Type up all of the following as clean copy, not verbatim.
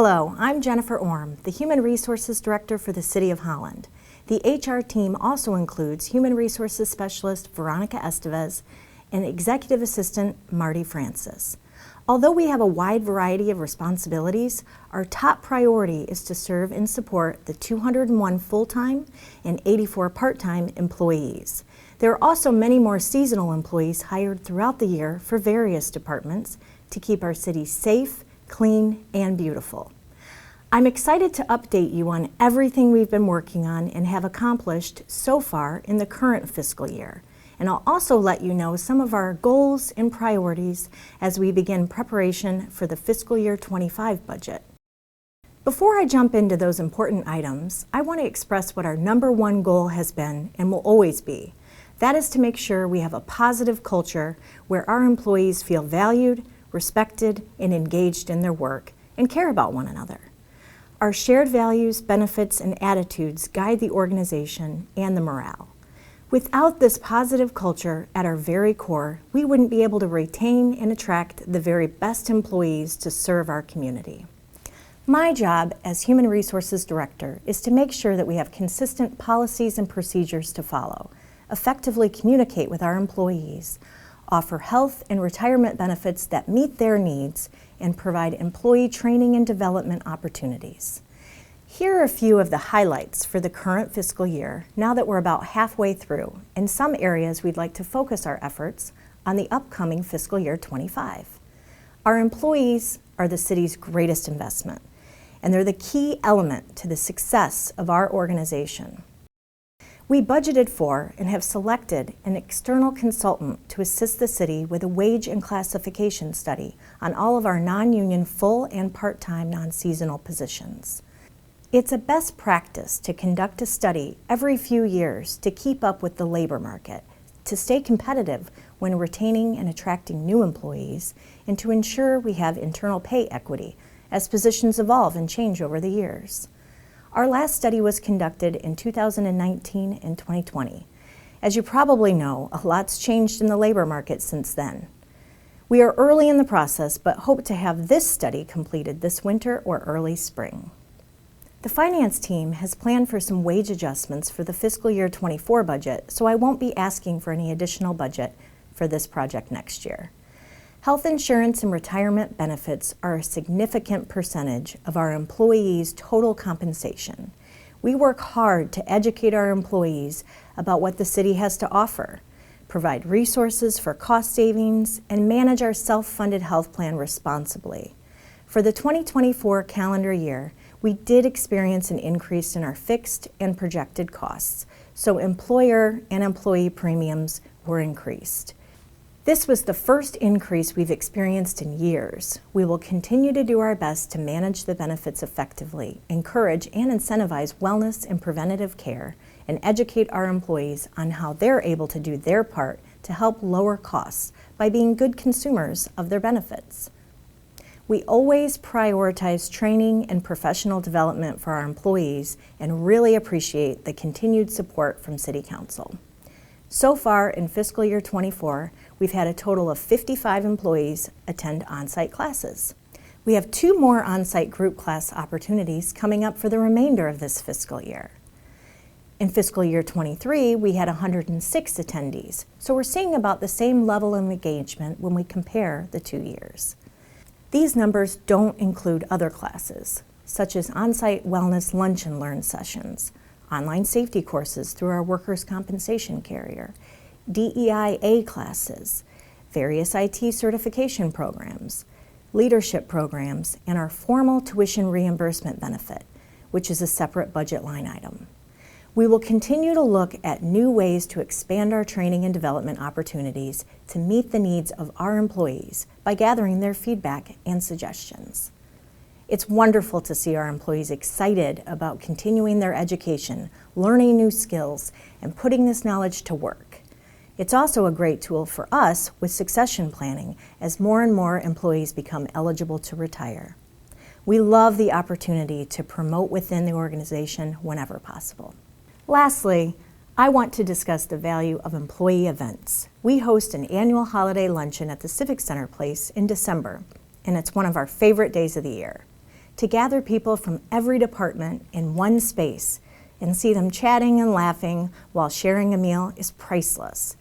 Hello, I'm Jennifer Orme, the Human Resources Director for the City of Holland. The HR team also includes Human Resources Specialist Veronica Estevez and Executive Assistant Marty Francis. Although we have a wide variety of responsibilities, our top priority is to serve and support the 201 full-time and 84 part-time employees. There are also many more seasonal employees hired throughout the year for various departments to keep our city safe, clean, and beautiful. I'm excited to update you on everything we've been working on and have accomplished so far in the current fiscal year. And I'll also let you know some of our goals and priorities as we begin preparation for the fiscal year 25 budget. Before I jump into those important items, I want to express what our #1 goal has been and will always be. That is to make sure we have a positive culture where our employees feel valued, respected, and engaged in their work and care about one another. Our shared values, benefits, and attitudes guide the organization and the morale. Without this positive culture at our very core, we wouldn't be able to retain and attract the very best employees to serve our community. My job as Human Resources Director is to make sure that we have consistent policies and procedures to follow, effectively communicate with our employees, offer health and retirement benefits that meet their needs, and provide employee training and development opportunities. Here are a few of the highlights for the current fiscal year now that we're about halfway through. In some areas, we'd like to focus our efforts on the upcoming fiscal year 25. Our employees are the city's greatest investment, and they're the key element to the success of our organization. We budgeted for and have selected an external consultant to assist the city with a wage and classification study on all of our non-union full and part-time non-seasonal positions. It's a best practice to conduct a study every few years to keep up with the labor market, to stay competitive when retaining and attracting new employees, and to ensure we have internal pay equity as positions evolve and change over the years. Our last study was conducted in 2019 and 2020. As you probably know, a lot's changed in the labor market since then. We are early in the process, but hope to have this study completed this winter or early spring. The finance team has planned for some wage adjustments for the fiscal year 24 budget, so I won't be asking for any additional budget for this project next year. Health insurance and retirement benefits are a significant percentage of our employees' total compensation. We work hard to educate our employees about what the city has to offer, provide resources for cost savings, and manage our self-funded health plan responsibly. For the 2024 calendar year, we did experience an increase in our fixed and projected costs, so employer and employee premiums were increased. This was the first increase we've experienced in years. We will continue to do our best to manage the benefits effectively, encourage and incentivize wellness and preventative care, and educate our employees on how they're able to do their part to help lower costs by being good consumers of their benefits. We always prioritize training and professional development for our employees and really appreciate the continued support from City Council. So far in fiscal year 24, we've had a total of 55 employees attend on-site classes. We have 2 more on-site group class opportunities coming up for the remainder of this fiscal year. In fiscal year 23, we had 106 attendees, so we're seeing about the same level of engagement when we compare the 2 years. These numbers don't include other classes, such as on-site wellness lunch and learn sessions, online safety courses through our workers' compensation carrier, DEIA classes, various IT certification programs, leadership programs, and our formal tuition reimbursement benefit, which is a separate budget line item. We will continue to look at new ways to expand our training and development opportunities to meet the needs of our employees by gathering their feedback and suggestions. It's wonderful to see our employees excited about continuing their education, learning new skills, and putting this knowledge to work. It's also a great tool for us with succession planning as more and more employees become eligible to retire. We love the opportunity to promote within the organization whenever possible. Lastly, I want to discuss the value of employee events. We host an annual holiday luncheon at the Civic Center Place in December, and it's one of our favorite days of the year. To gather people from every department in one space and see them chatting and laughing while sharing a meal is priceless.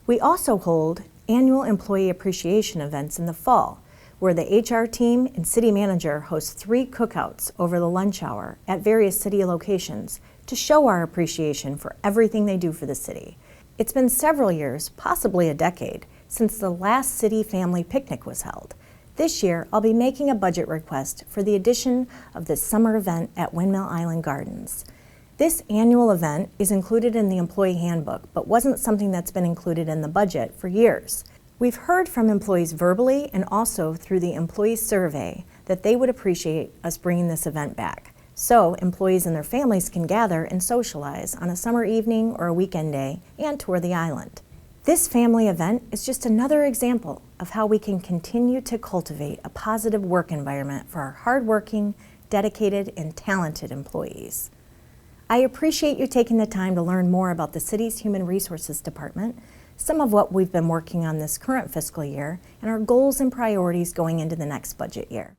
We also hold annual employee appreciation events in the fall, where the HR team and city manager host 3 cookouts over the lunch hour at various city locations to show our appreciation for everything they do for the city. It's been several years, possibly a decade, since the last city family picnic was held. This year, I'll be making a budget request for the addition of this summer event at Windmill Island Gardens. This annual event is included in the employee handbook, but wasn't something that's been included in the budget for years. We've heard from employees verbally and also through the employee survey that they would appreciate us bringing this event back, so employees and their families can gather and socialize on a summer evening or a weekend day and tour the island. This family event is just another example of how we can continue to cultivate a positive work environment for our hardworking, dedicated, and talented employees. I appreciate you taking the time to learn more about the city's Human Resources Department, some of what we've been working on this current fiscal year, and our goals and priorities going into the next budget year.